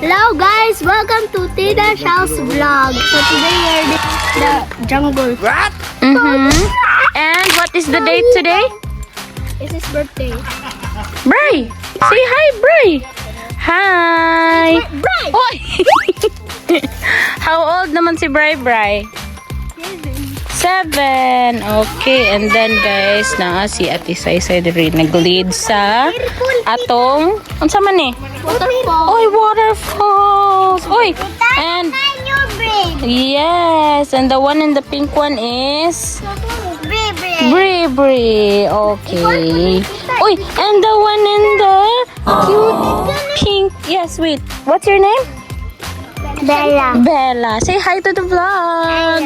Hello guys, welcome to Tita Shell's vlog. So today we're in the jungle. What? And what is the date today? It's his birthday. Bray! Say hi, Bray! Hi! Bray! Oy! How old naman si Bray? 7. Okay, and then guys, naa si Ate Saysay diri nag-lead sa atong unsa man ni? Waterfall. Oy, waterfalls! Oy! And yes, and the one in the pink one is Bri. Okay. Oy, and the one in the cute pink. Yes, wait. What's your name? Bella. Bella. Say hi to the vlog.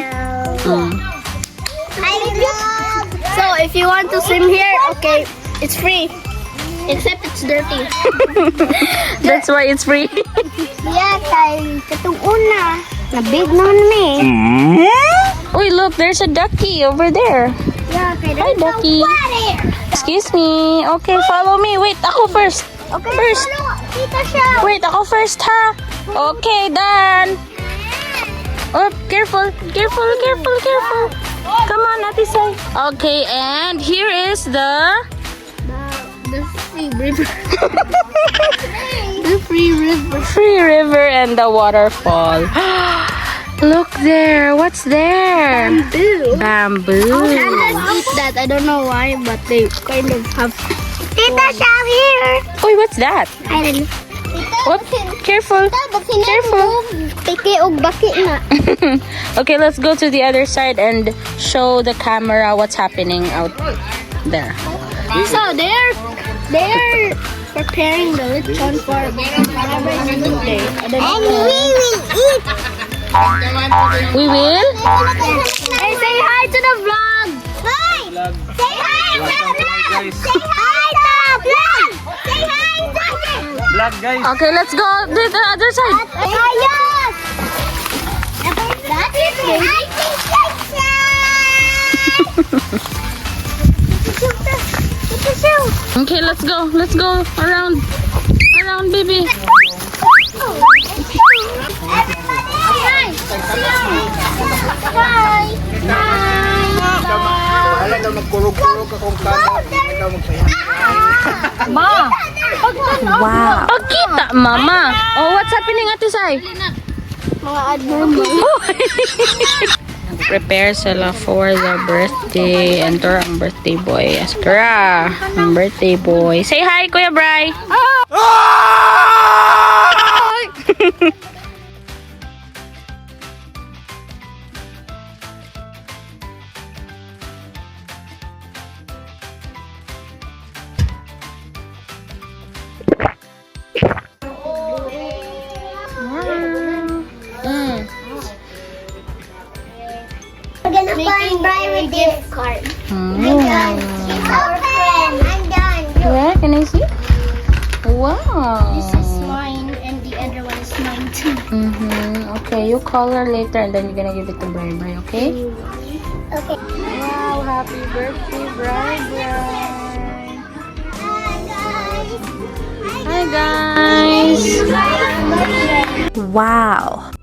So if you want to swim here, okay, it's free. Except it's dirty. That's why it's free. Yeah, kay katong una. Na big naman me. Uy, look, there's a ducky over there. Yeah, kay Hi, ducky. Excuse me. Okay, follow me. Wait, ako first. Okay, First. Tita Shell. Wait, ako first, ha? Okay, done. Oh, careful. Come on, Ate Sai. Okay, and here is the The free river. The free river. free river and the waterfall. Look there. What's there? Ew. Bamboo. Pandas eat that. I don't know why, but they kind of have. Tita Shell here. Uy, what's that? I don't know. Whoop, careful. Careful. Piki og baki na. Okay, let's go to the other side and show the camera what's happening out there. So they're preparing the lechon for whenever it's Sunday. I don't know. And we will eat. We will? Hey, say hi to the vlog. Hi. Say hi to the vlog. Say hi to the vlog. Say hi to the Vlog guys. Okay, let's go to the other side. Ayos. That is the hiking section. Okay, let's go. Let's go around, baby. Wala daw nagkurog-kurog akong kamo. Hindi daw magsaya. Ma. Wow. Pagkita, mama. Oh, what's happening, Ate Sai? Mga abnormal. Prepare sila for the birthday. Enter ang birthday boy. Askara, ang birthday boy. Say hi, Kuya Bray. We're gonna find Brian with gift card. I'm done. He's our friend. I'm done. Where? Can I see? Wow. This is mine, and the other one is mine too. Okay, you call her later and then you're gonna give it to Bray, okay? Okay. Wow, happy birthday, Bray. Hi, guys. Wow.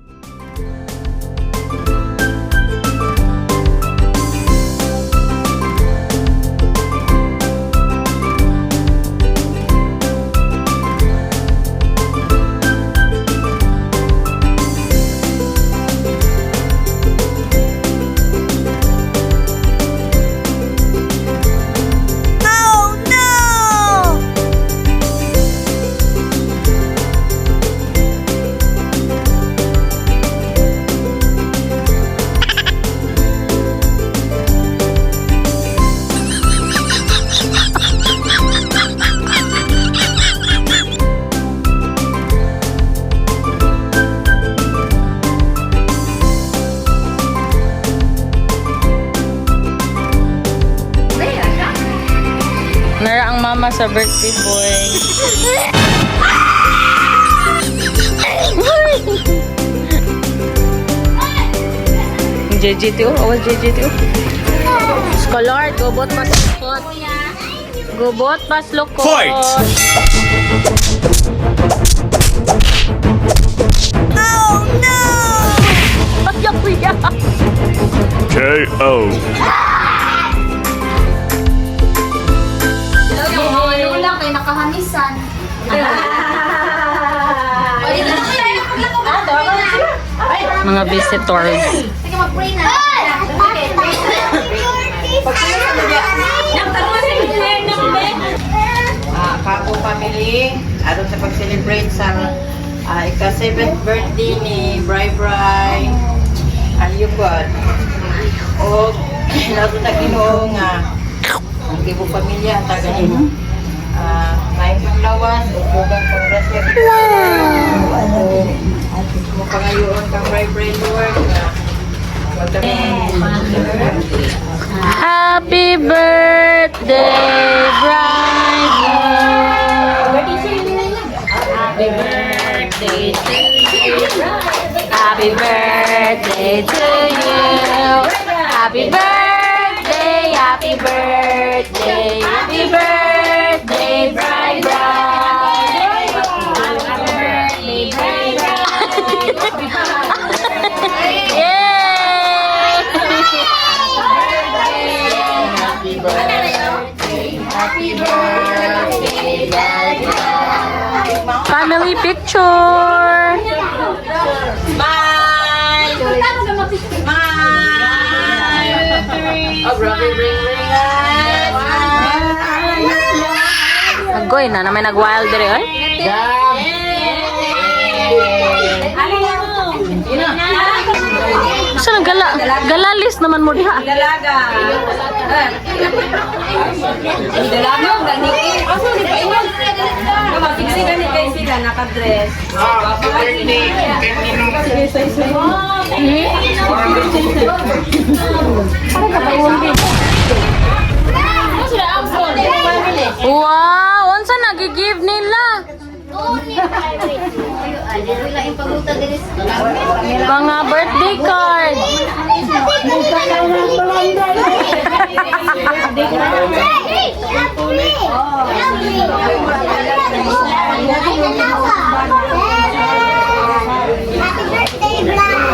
Nara ang mama sa birthday boy. JJ2? Awas JJ2? Scholar, gobot pas lukot. Gobot pas lukot. Fight! KO. Yung mga lula kay nakahamisan. Mga visitors. Sige, mag-pray na. Kako family, aron sa pag-celebrate sa ika-7th birthday ni Bri Bri Alyugod. O lato na Ginoo nga ang tibo pamilya ang taga nimo. May panglawas o bugang pangrasya. Mo pangayoon kang Bri Bri Lord nga Happy birthday, Bright. Happy birthday to you. Happy birthday to you. Happy birthday, happy birthday, happy birthday, Bright, Bright. Happy birthday, Bright, Bright. Yay! Family picture. Smile! Smile! Oh, grabe, ring. Agoy na may nag-wild dire oy. Saan ang galalis naman mo diha? Dalaga. Dalaga ang ganiki. Aso di pa iwan. Kasi ganit kayo sila naka-dress. Wow, unsa nagi-give nila? Mga birthday card. Happy birthday, Vlad!